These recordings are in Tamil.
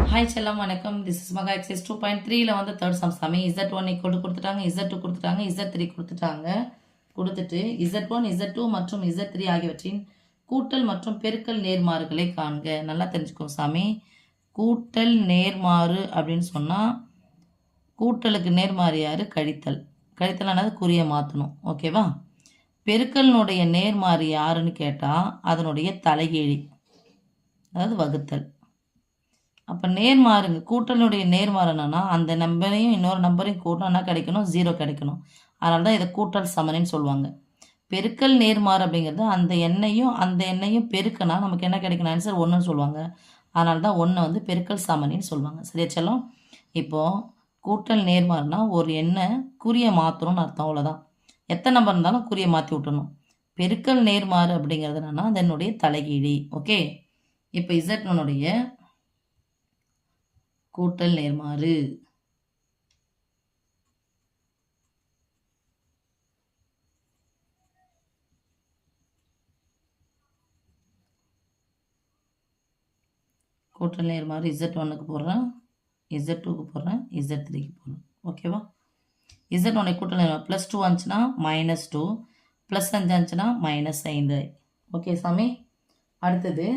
ஹாய் செல்லம் வணக்கம். திஸ் இஸ் மகா எக்ஸைஸ் 2.3ல வந்து தேர்ட் சம் சாமி. Z1 ஈக்குவல் டு கொடுத்துட்டாங்க, Z2 கொடுத்துட்டாங்க, Z3 கொடுத்துட்டாங்க. கொடுத்துட்டு Z1, Z2 மற்றும் Z3 ஆகியவற்றின் கூட்டல் மற்றும் பெருக்கல் நேர்மாறுகளை காண்க. நல்லா தெரிஞ்சுக்கோ சாமி. கூட்டல் நேர்மாறு அப்படின்னு சொன்னால் கூட்டலுக்கு நேர்மாறு யார்? கழித்தல். கழித்தலானது குறிய மாற்றணும். ஓகேவா? பெருக்கலினுடைய நேர்மாறு யாருன்னு கேட்டால் அதனுடைய தலைகீழி, அதாவது வகுத்தல். அப்போ நேர்மாறுங்க, கூட்டலுடைய நேர்மாறு என்னன்னா அந்த நம்பரையும் இன்னொரு நம்பரையும் கூட்டணும்னா கிடைக்கணும், 0 கிடைக்கணும். அதனால தான் இதை கூட்டல் சமனின்னு சொல்லுவாங்க. பெருக்கல் நேர்மாறு அப்படிங்கிறது அந்த எண்ணையும் பெருக்கினா நமக்கு என்ன கிடைக்கணும்? ஆன்சர் 1ன்னு சொல்லுவாங்க. அதனால தான் 1 வந்து பெருக்கல் சமனின்னு சொல்லுவாங்க. சரியா செல்லம்? இப்போது கூட்டல் நேர்மாறுனா ஒரு எண்ணை குறிய மாற்றணும்னு அர்த்தம், அவ்வளோதான். எத்தனை நம்பர் இருந்தாலும் குறிய மாற்றி விட்டணும். பெருக்கல் நேர்மாறு அப்படிங்கிறது என்னன்னா அதனுடைய தலைகீழி. ஓகே, இப்போ Z1உடைய கூட்டல் நேர்மாறு கூட்டல் நேர்மாறு Z1க்கு போடுறேன், Z2க்கு போடுறேன், Z3க்கு போடுறேன். ஓகேவா? Z1 கூட்டல் நேர்மாறு +2 வந்துச்சுன்னா -2, +5 வந்துச்சுன்னா -5. ஓகே சாமி. அடுத்தது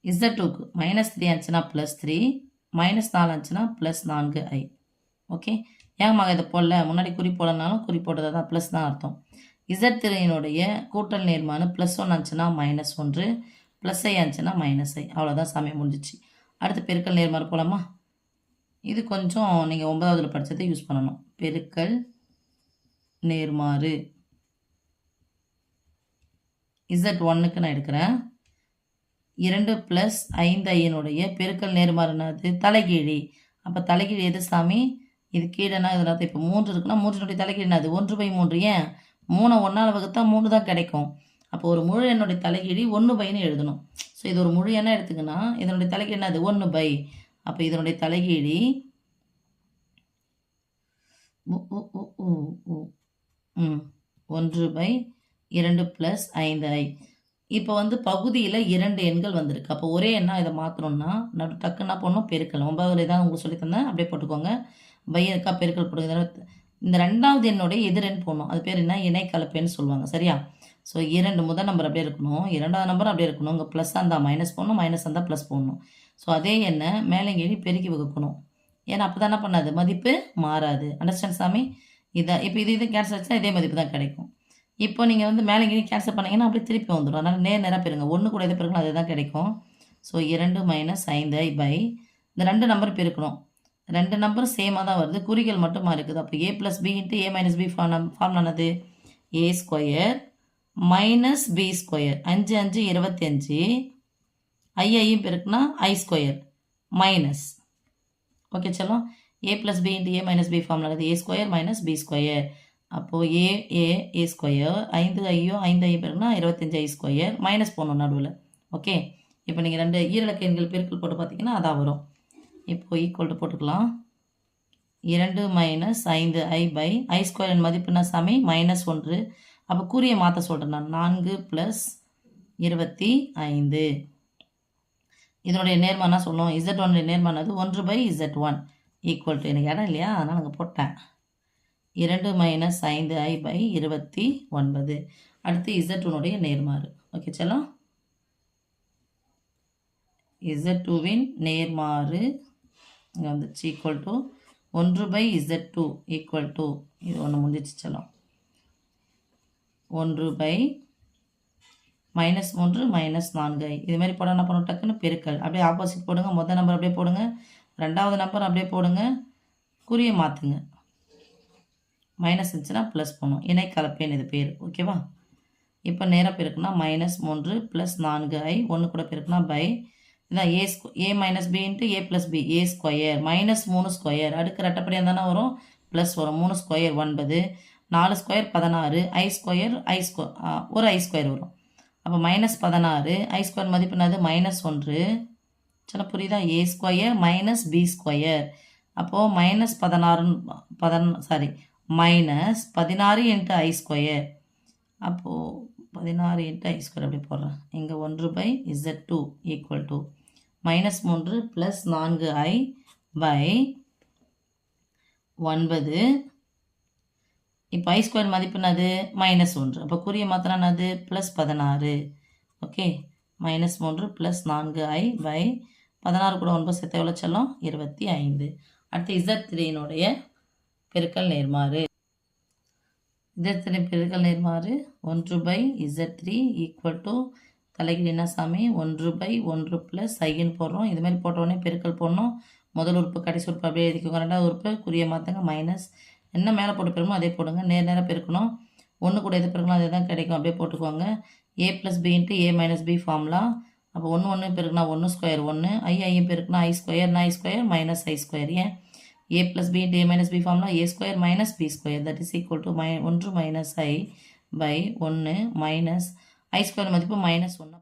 Z2க்கு -3 வந்துச்சுன்னா +3, -4 வந்துச்சுன்னா +4i. ஓகே, ஏன் மக இதை போடல? முன்னாடி குறி போடனாலும் குறி போட்டதாக தான், ப்ளஸ் தான் அர்த்தம். Z3னுடைய கூட்டல் நேர்மாறு +1 வந்துச்சுன்னா -1, +i வந்துச்சுன்னா -i. அவ்வளோதான் சாமி, முடிஞ்சிச்சு. அடுத்து பெருக்கல் நேர்மாறு போலாமா? இது கொஞ்சம் நீங்கள் 9வதுல படித்ததை யூஸ் பண்ணணும். பெருக்கல் நேர்மாறு Z1க்கு நான் எடுக்கிறேன். 2 + 5iனுடைய பெருக்கல் நேர்மாறு என்னது? தலைகீழி. அப்போ தலைகீழி எது சாமி? இது கீழேனா இதனால் இப்போ 3 இருக்குன்னா 3னுடைய தலைகீழி என்னது? 1/3. ஏன் 3 1ஆல் வகுத்தா 3 தான் கிடைக்கும். அப்போ ஒரு முழு எண்ணுடைய தலைகீழி 1/ன்னு எழுதணும். ஸோ இது ஒரு முழு எண்ணாக எடுத்துக்கினா இதனுடைய தலைகீழி என்னது? 1/. அப்போ இதனுடைய தலைகீழி 1/2 + 5i. இப்போ வந்து பகுதியில் 2 எண்கள் வந்திருக்கு. அப்போ ஒரே எண்ணா இதை மாற்றணும்னா டக்குன்னா போடணும், பெருக்கல். 9வதுல தான் உங்களுக்கு சொல்லி தந்தேன், அப்படியே போட்டுக்கோங்க. பை இருக்கா, பெருக்கல் போடுங்க. இந்த 2வது எண்ணுடைய எதிரெண் போடணும், அது பேர் என்ன? இணைக்கலப்பேன்னு சொல்லுவாங்க. சரியா? ஸோ 2 முதல் நம்பர் அப்படியே இருக்கணும், 2வது நம்பர் அப்படியே இருக்கணும். இங்கே ப்ளஸ் இருந்தால் மைனஸ் போடணும், மைனஸ் இருந்தால் ப்ளஸ் போடணும். ஸோ அதே எண்ணை மேலே கீழே பெருக்கி வகுக்கணும். ஏன்னா அப்போ தான் என்ன பண்ணாது? மதிப்பு மாறாது. அண்டர்ஸ்டாண்ட் சாமி? இதை இப்போ இது கேன்சல் ஆச்சுன்னா இதே மதிப்பு தான் கிடைக்கும். இப்போ நீங்கள் வந்து மேலே கீழே கேன்சல் பண்ணிங்கன்னா அப்படியே திருப்பி வந்துடும். அதனால் நேராக பெருங்க. 1 கூட எது பெருக்கணும் அது தான் கிடைக்கும். ஸோ 2 - 5i இந்த 2 நம்பர் பெருக்கணும். 2 நம்பரும் சேமாக தான் வருது, குறிகள் மட்டும் இருக்குது. அப்போ a + b × a - b ஃபார்ம்லானது a² - b². 5 5 25. ஐயும் பெருக்குனா i² மைனஸ். ஓகே செல்லம்? a + b × a - b ஃபார்ம்லானது a² - b². அப்போது a² 5ஐயும் 5ஐயும் பெருக்குனா 25i², மைனஸ் போடணும் நடுவில். ஓகே, இப்போ நீங்கள் 2 ஈரிலக்க எண்கள் பெருக்கல் போட்டு பார்த்தீங்கன்னா அதான் வரும். இப்போ ஈக்குவல் டு போட்டுக்கலாம். 2 - 5i i² மதிப்புனா சாமி -1. அப்போ குறிய மாற்ற சொல்கிறேன் நான். 4 + 25. இதனுடைய நேர்மானா சொல்லணும். Z1 நேர்மானது 1/Z1 ஈக்குவல் டு, எனக்கு இடம் இல்லையா அதனால் நாங்கள் போட்டேன், 2 - 5i 29. அடுத்து Z2னுடைய நேர்மாறு. ஓகே செல்லம்? Z2வின் நேர்மாறு இங்கே வந்துச்சு, equal to 1/Z2 equal to, இது ஒன்று முடிஞ்சிச்சு செல்லம், 1/-3 - 4i. இதுமாரி போட என்ன பண்ணணும்? டக்குன்னு பெருக்கல். அப்படியே ஆப்போசிட் போடுங்க. மொதல் நம்பர் அப்படியே போடுங்க, 2வது நம்பர் அப்படியே போடுங்க, குறிய மாற்றுங்க. மைனஸ் இருந்துச்சுன்னா ப்ளஸ் போடணும். இணை கலப்பேன் இது பேர். ஓகேவா? இப்போ நேராக பெருக்குனா -3 + 4i 1 கூட பெருக்குனா பை இதான் a - b × a + b a². -3². அடுக்கு ரெட்டப்படியாக தானே வரும், ப்ளஸ் வரும். 3² 9, 4² 16, i² ஒரு i² வரும். அப்போ -16 i² மதிப்பு என்னது? -1. சில புரியுதா? a² - b². அப்போது -16 சாரி -16 × i². அப்போது 16 × i² அப்படி போடுறேன். இங்கே 1 by Z2 equal to -3 plus 4i by 9. இப்போ ஐ ஸ்கொயர் மதிப்பு என்னது -1. அப்போ குறிய மாத்திரம் என்னது +16. ஓகே, -3 ப்ளஸ் 4i பை 16 கூட 9 சேர்த்து எவ்வளோ செல்லும் 25. அடுத்து Z3னுடைய பெருக்கல் நேர்மாறு. Z3 பெருக்கல் நேர்மாறு 1 பை Z3 ஈக்குவல் டு தலைகீழ் என்ன சாமி 1 பை 1 ப்ளஸ் ஐன்னு போடுறோம். இதுமாதிரி போட்ட உடனே பெருக்கல் போடணும். முதல் உறுப்பு கடைசி உறுப்பு அப்படியே எழுதிக்கோங்க. ரெண்டாவது உறுப்பு குறிய மாற்றுங்க மைனஸ். என்ன மேலே போட்டு பெருக்கணும் அதே போடுங்க. நேராக பெருக்கணும். 1 கூட எது பெருக்கணும் அதே தான் கிடைக்கும். அப்படியே போட்டுக்கோங்க. a + b × a - b formula. அப்போ 1 பெருக்குனா 1 ஸ்கொயர் 1, ஐ பெருக்குனா i square, i square minus i square. ஏன் a + b × a - b formula a square minus b square that is equal to 1 - i by 1 minus i square மதிப்பு -1.